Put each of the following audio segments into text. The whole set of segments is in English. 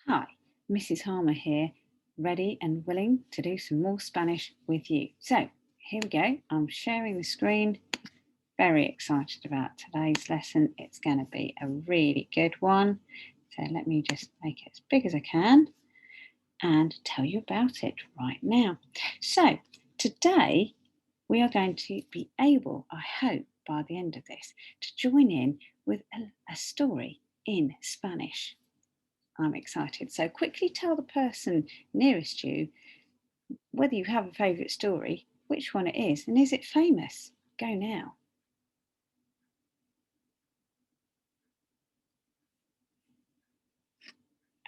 Hi, Mrs. Harmer here, ready and willing to do some more Spanish with you. So, here we go. I'm sharing the screen. Very excited about today's lesson. It's going to be a really good one. So, let me just make it as big as I can and tell you about it right now. So, today we are going to be able, I hope, by the end of this, to join in with a story in Spanish. I'm excited. So quickly tell the person nearest you whether you have a favourite story, which one it is, and is it famous? Go now.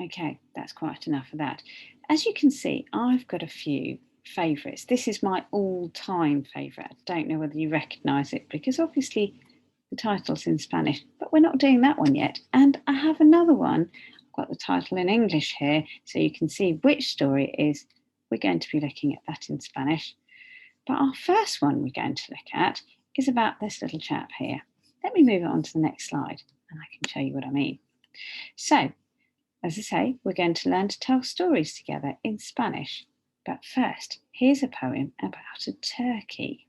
Okay, that's quite enough of that. As you can see, I've got a few favourites. This is my all-time favourite. I don't know whether you recognise it because obviously the title's in Spanish, but we're not doing that one yet. And I have another one. I've got the title in English here so you can see which story it is. We're going to be looking at that in Spanish. But our first one we're going to look at is about this little chap here. Let me move it on to the next slide and I can show you what I mean. So, as I say, we're going to learn to tell stories together in Spanish. But first, here's a poem about a turkey.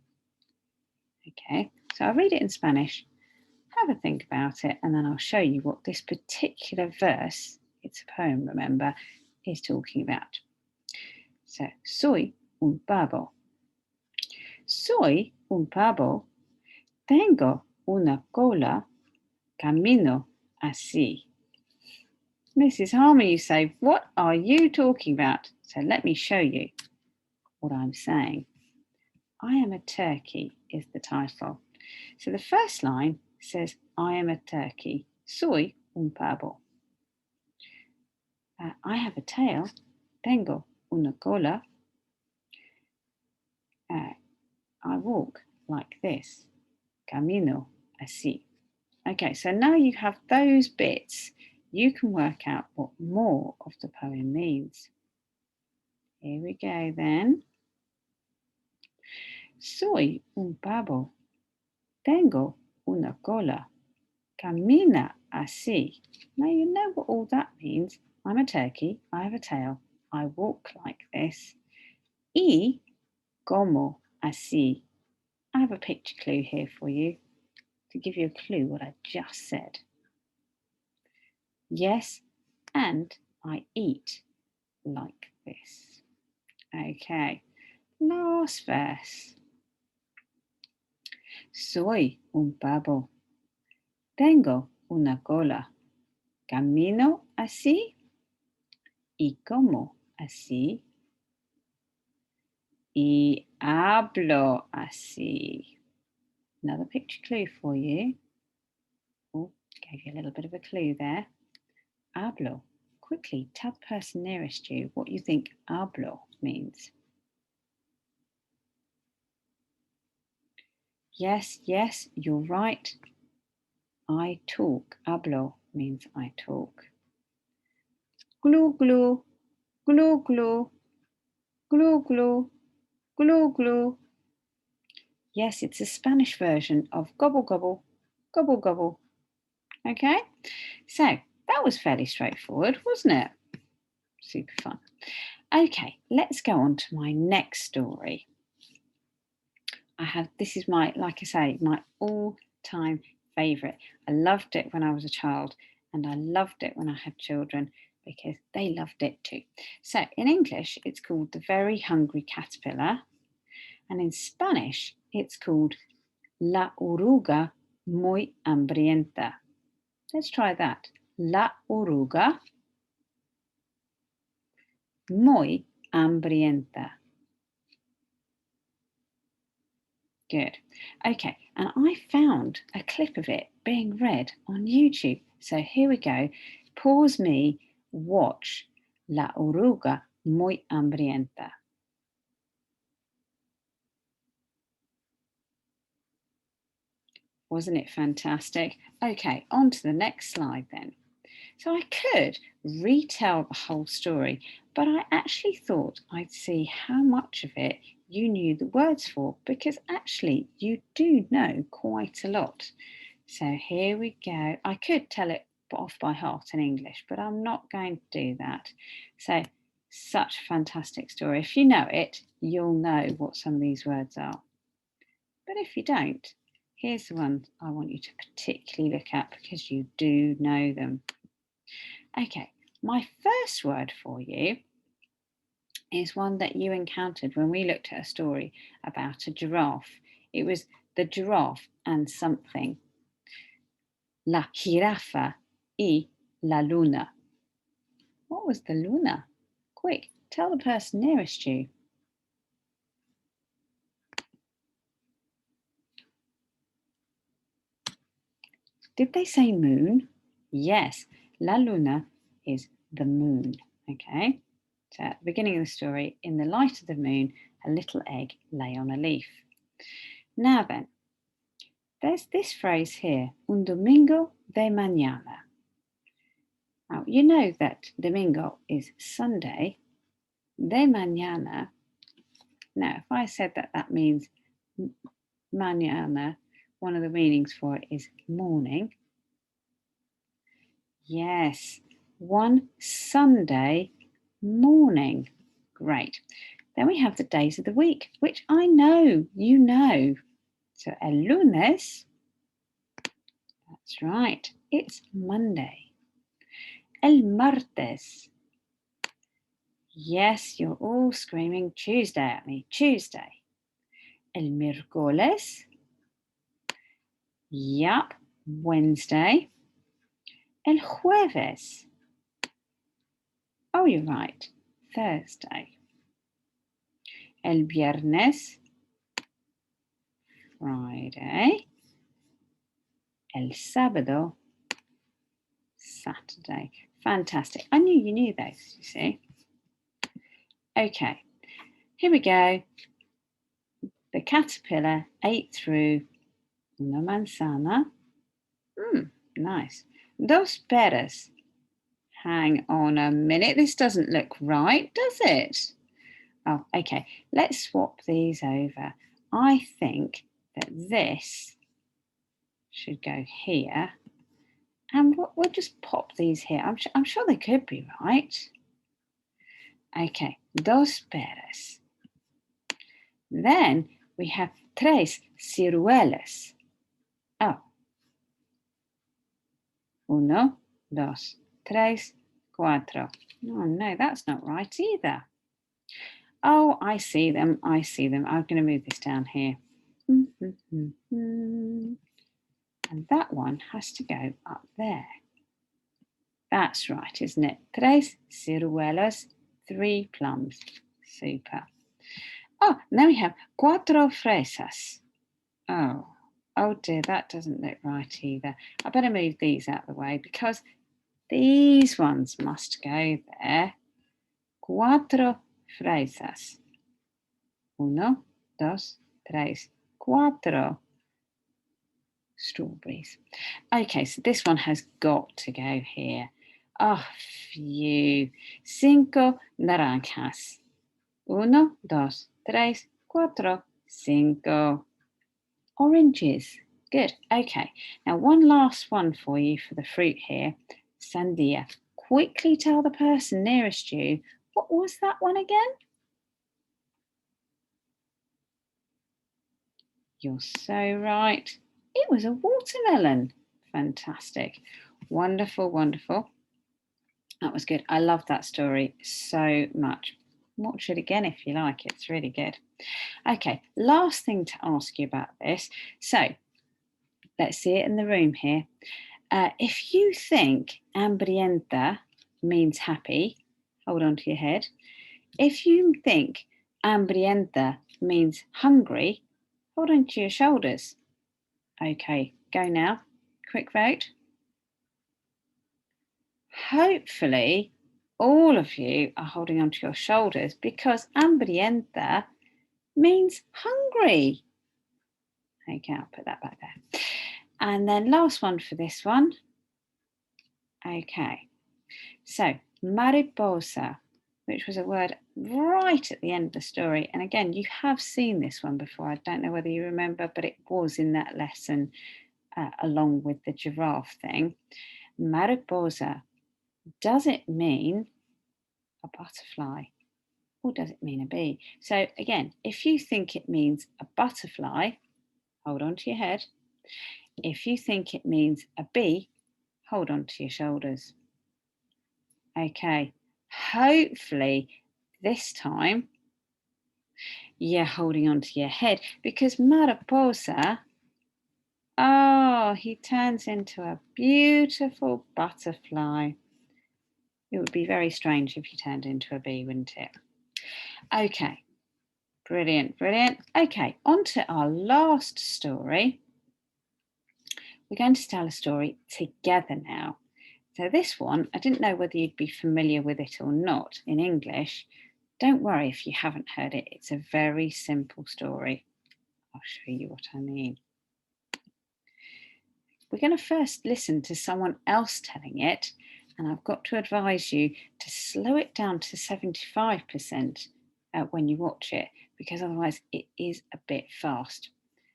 Okay, so I'll read it in Spanish, have a think about it, and then I'll show you what this particular verse, it's a poem, remember, is talking about. So, soy un pavo. Soy un pavo. Tengo una cola. Camino así. Mrs. Harmer, you say, what are you talking about? So let me show you what I'm saying. I am a turkey is the title. So the first line says, I am a turkey. Soy un pavo. I have a tail. Tengo una cola. I walk like this. Camino así. Okay, so now you have those bits, you can work out what more of the poem means. Here we go then. Soy un pavo. Tengo una cola. Camina así. Now you know what all that means. I'm a turkey. I have a tail. I walk like this. Y como así. I have a picture clue here for you to give you a clue what I just said. Yes, and I eat like this. Okay, last verse. Soy un pavo. Tengo una cola. Camino así y como así y hablo así. Another picture clue for you. Oh, gave you a little bit of a clue there. Hablo. Quickly tell the person nearest you what you think hablo means. Yes, yes, you're right. I talk. Hablo means I talk. Glue, glue, glue, glue, glue, glue, glue, glue. Yes, it's a Spanish version of gobble, gobble, gobble, gobble. Okay, so that was fairly straightforward, wasn't it? Super fun. Okay, let's go on to my next story. This is my, like I say, my all-time favourite. I loved it when I was a child and I loved it when I had children because they loved it too. So in English, it's called The Very Hungry Caterpillar, and in Spanish, it's called La oruga muy hambrienta. Let's try that. La oruga muy hambrienta. Good. Okay, and I found a clip of it being read on YouTube. So here we go. Pause me, watch La oruga muy hambrienta. Wasn't it fantastic? Okay, on to the next slide then. So I could retell the whole story, but I actually thought I'd see how much of it you knew the words for, because actually you do know quite a lot. So here we go. I could tell it off by heart in English, but I'm not going to do that. So, such a fantastic story. If you know it, you'll know what some of these words are. But if you don't, here's the one I want you to particularly look at because you do know them. Okay, my first word for you is one that you encountered when we looked at a story about a giraffe. It was the giraffe and something. La jirafa y la luna. What was the luna? Quick, tell the person nearest you. Did they say moon? Yes, la luna is the moon, okay? So at the beginning of the story, in the light of the moon, a little egg lay on a leaf. Now then, there's this phrase here, un domingo de mañana. Now, you know that domingo is Sunday, de mañana. Now, if I said that that means mañana, one of the meanings for it is morning. Yes, one Sunday morning. Great. Then we have the days of the week, which I know you know. So el lunes, that's right, it's Monday. El martes. Yes, you're all screaming Tuesday at me, Tuesday. El miércoles. Yup, Wednesday. El jueves. Oh, you're right, Thursday. El viernes. Friday. El sábado. Saturday. Fantastic. I knew you knew those, you see. Okay, here we go. The caterpillar ate through una manzana. Nice. Dos peras. Hang on a minute. This doesn't look right, does it? Oh, okay. Let's swap these over. I think that this should go here. And we'll just pop these here. I'm sure they could be right. Okay, dos peras. Then we have tres ciruelas. Oh. Uno, dos, tres, cuatro. Oh, no, that's not right either. Oh, I see them. I see them. I'm going to move this down here. And that one has to go up there. That's right, isn't it? Tres ciruelas, 3 plums. Super. Oh, and then we have cuatro fresas. Oh dear, that doesn't look right either. I better move these out of the way because these ones must go there. Cuatro fresas. Uno, dos, tres, cuatro strawberries. Okay, so this one has got to go here. Oh, phew. Cinco naranjas. Uno, dos, tres, cuatro, cinco. Oranges. Good. Okay. Now, one last one for you for the fruit here. Sandia. Quickly tell the person nearest you, what was that one again? You're so right. It was a watermelon. Fantastic. Wonderful, wonderful. That was good. I love that story so much. Watch it again if you like. It's really good. Okay, last thing to ask you about this. So, let's see it in the room here. If you think hambrienta means happy, hold on to your head. If you think hambrienta means hungry, hold on to your shoulders. Okay, go now. Quick vote. Hopefully, all of you are holding on to your shoulders because hambrienta means hungry. Okay, I'll put that back there. And then last one for this one. Okay, so mariposa, which was a word right at the end of the story. And again, you have seen this one before. I don't know whether you remember, but it was in that lesson along with the giraffe thing. Mariposa. Does it mean a butterfly or does it mean a bee? So again, if you think it means a butterfly, hold on to your head. If you think it means a bee, hold on to your shoulders. Okay, hopefully this time you're holding on to your head because mariposa, oh, he turns into a beautiful butterfly. It would be very strange if you turned into a bee, wouldn't it? Okay, brilliant, brilliant. Okay, on to our last story. We're going to tell a story together now. So this one, I didn't know whether you'd be familiar with it or not in English. Don't worry if you haven't heard it. It's a very simple story. I'll show you what I mean. We're going to first listen to someone else telling it, and I've got to advise you to slow it down to 75% when you watch it, because otherwise it is a bit fast.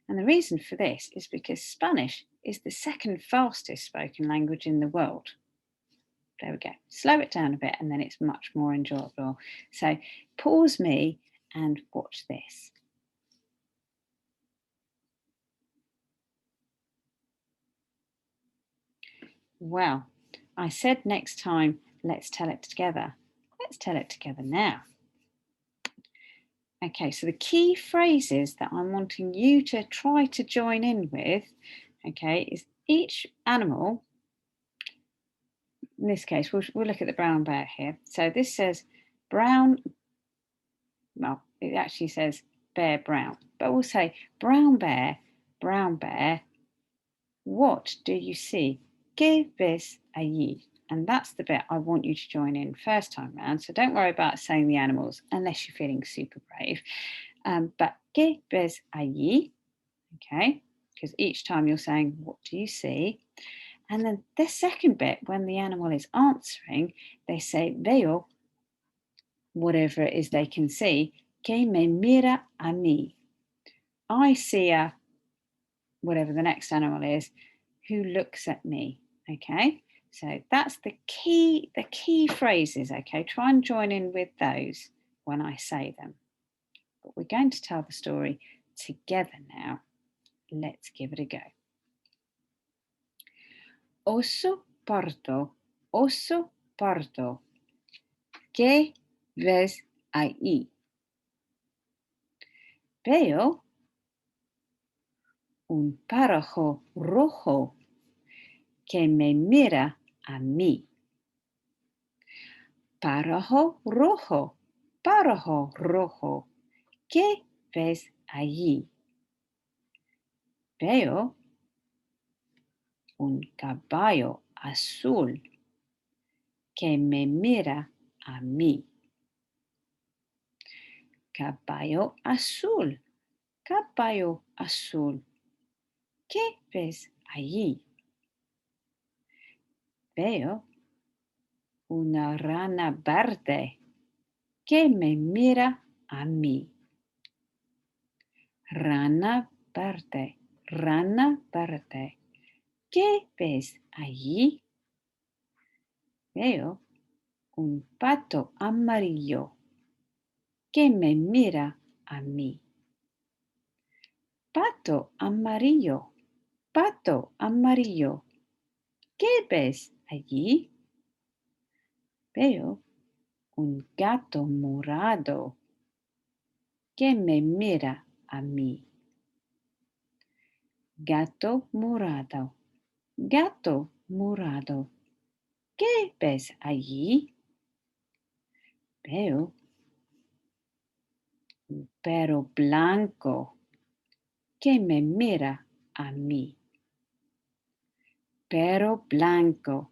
And the reason for this is because Spanish is the second fastest spoken language in the world. There we go. Slow it down a bit and then it's much more enjoyable. So pause me and watch this. Well, I said next time, let's tell it together. Let's tell it together now. Okay, so the key phrases that I'm wanting you to try to join in with, okay, is each animal. In this case, we'll look at the brown bear here. So this says brown, well, it actually says bear brown, but we'll say brown bear, what do you see? ¿Qué ves allí? And that's the bit I want you to join in first time round. So don't worry about saying the animals unless you're feeling super brave. But ¿qué ves allí? Okay, because each time you're saying, what do you see? And then the second bit, when the animal is answering, they say veo, whatever it is they can see, que me mira a mí. I see a, whatever the next animal is, who looks at me. Okay, so that's the key phrases. Okay, try and join in with those when I say them. But we're going to tell the story together now. Let's give it a go. Oso pardo, ¿qué ves ahí? Veo un pájaro rojo que me mira a mí. Pájaro rojo, ¿qué ves allí? Veo un caballo azul que me mira a mí. Caballo azul, ¿qué ves allí? Veo una rana verde que me mira a mí. Rana verde, ¿qué ves allí? Veo un pato amarillo que me mira a mí. Pato amarillo, ¿qué ves allí? Veo un gato morado que me mira a mí. Gato morado, ¿qué ves allí? Veo un perro blanco que me mira a mí. Perro blanco,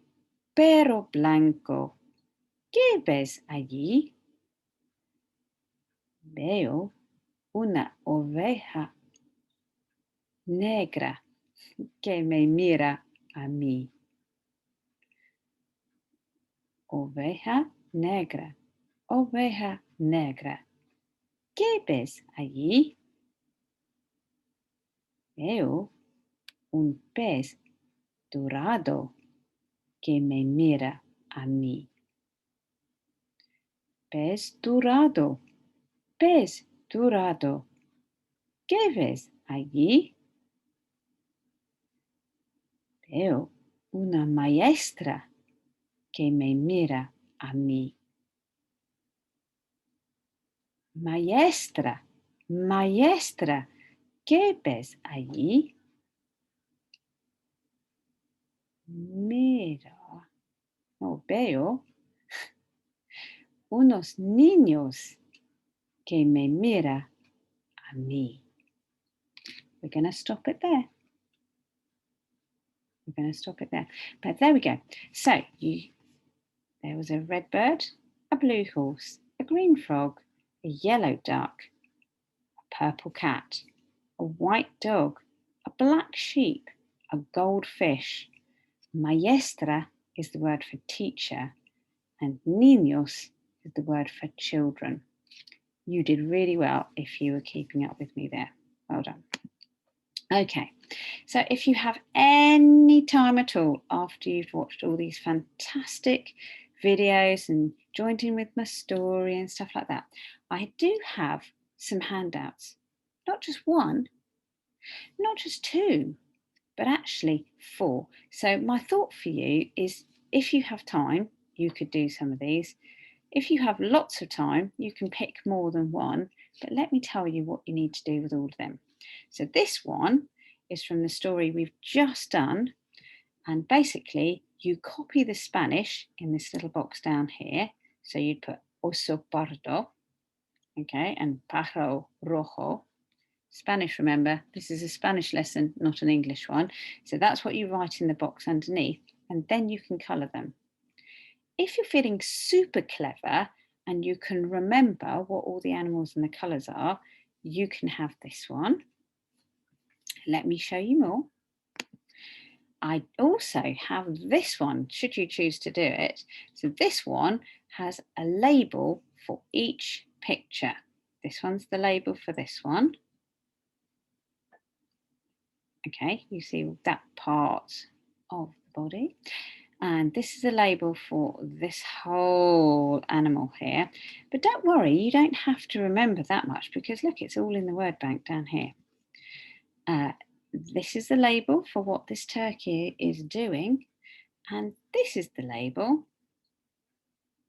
¿qué ves allí? Veo una oveja negra que me mira a mí. Oveja negra, ¿qué ves allí? Veo un pez dorado que me mira a mí. Pez dorado, pez dorado, ¿qué ves allí? Veo una maestra que me mira a mí. Maestra, maestra, ¿qué ves allí? Mira, no veo unos niños que me mira a mí. We're going to stop it there. We're going to stop it there. But there we go. So there was a red bird, a blue horse, a green frog, a yellow duck, a purple cat, a white dog, a black sheep, a goldfish. Maestra is the word for teacher, and niños is the word for children. You did really well if you were keeping up with me there. Well done. Okay, so if you have any time at all after you've watched all these fantastic videos and joined in with my story and stuff like that, I do have some handouts. Not just one, not just two, but actually 4. So my thought for you is if you have time, you could do some of these. If you have lots of time, you can pick more than one, but let me tell you what you need to do with all of them. So this one is from the story we've just done, and basically you copy the Spanish in this little box down here. So you'd put oso pardo, okay, and pájaro rojo. Spanish, remember, this is a Spanish lesson, not an English one. So that's what you write in the box underneath, and then you can colour them. If you're feeling super clever and you can remember what all the animals and the colours are, you can have this one. Let me show you more. I also have this one, should you choose to do it. So this one has a label for each picture. This one's the label for this one. Okay, you see that part of the body. And this is a label for this whole animal here. But don't worry, you don't have to remember that much because look, it's all in the word bank down here. This is the label for what this turkey is doing. And this is the label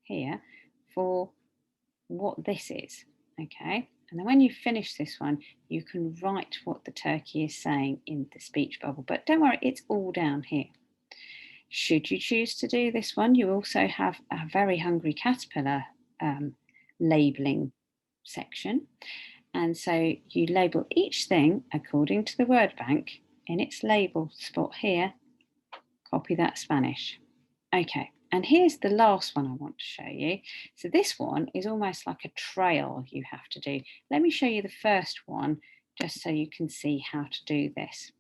here for what this is, okay? And then when you finish this one, you can write what the turkey is saying in the speech bubble. But don't worry, it's all down here. Should you choose to do this one, you also have a very hungry caterpillar labelling section. And so you label each thing according to the word bank in its label spot here. Copy that Spanish. Okay, and here's the last one I want to show you. So this one is almost like a trail you have to do. Let me show you the first one just so you can see how to do this.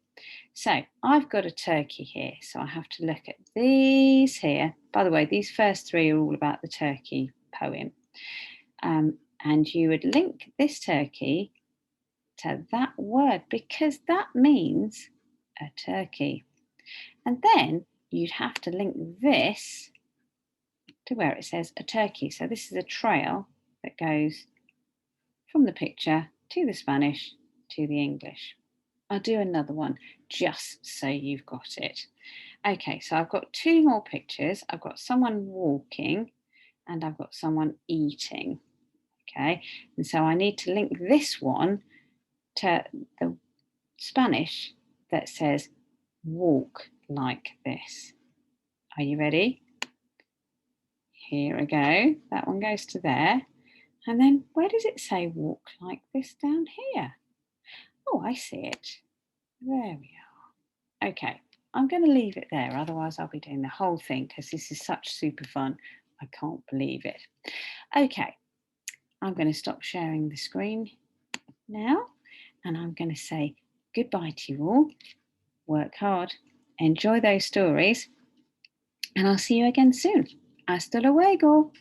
So I've got a turkey here, so I have to look at these here. By the way, these first 3 are all about the turkey poem. And you would link this turkey to that word because that means a turkey. And then you'd have to link this to where it says a turkey. So this is a trail that goes from the picture to the Spanish to the English. I'll do another one just so you've got it. Okay, so I've got 2 more pictures. I've got someone walking and I've got someone eating. Okay, and so I need to link this one to the Spanish that says walk like this. Are you ready? Here we go. That one goes to there. And then where does it say walk like this down here? Oh, I see it. There we are. Okay, I'm going to leave it there. Otherwise, I'll be doing the whole thing because this is such super fun. I can't believe it. Okay, I'm going to stop sharing the screen now. And I'm going to say goodbye to you all. Work hard. Enjoy those stories. And I'll see you again soon. Hasta luego.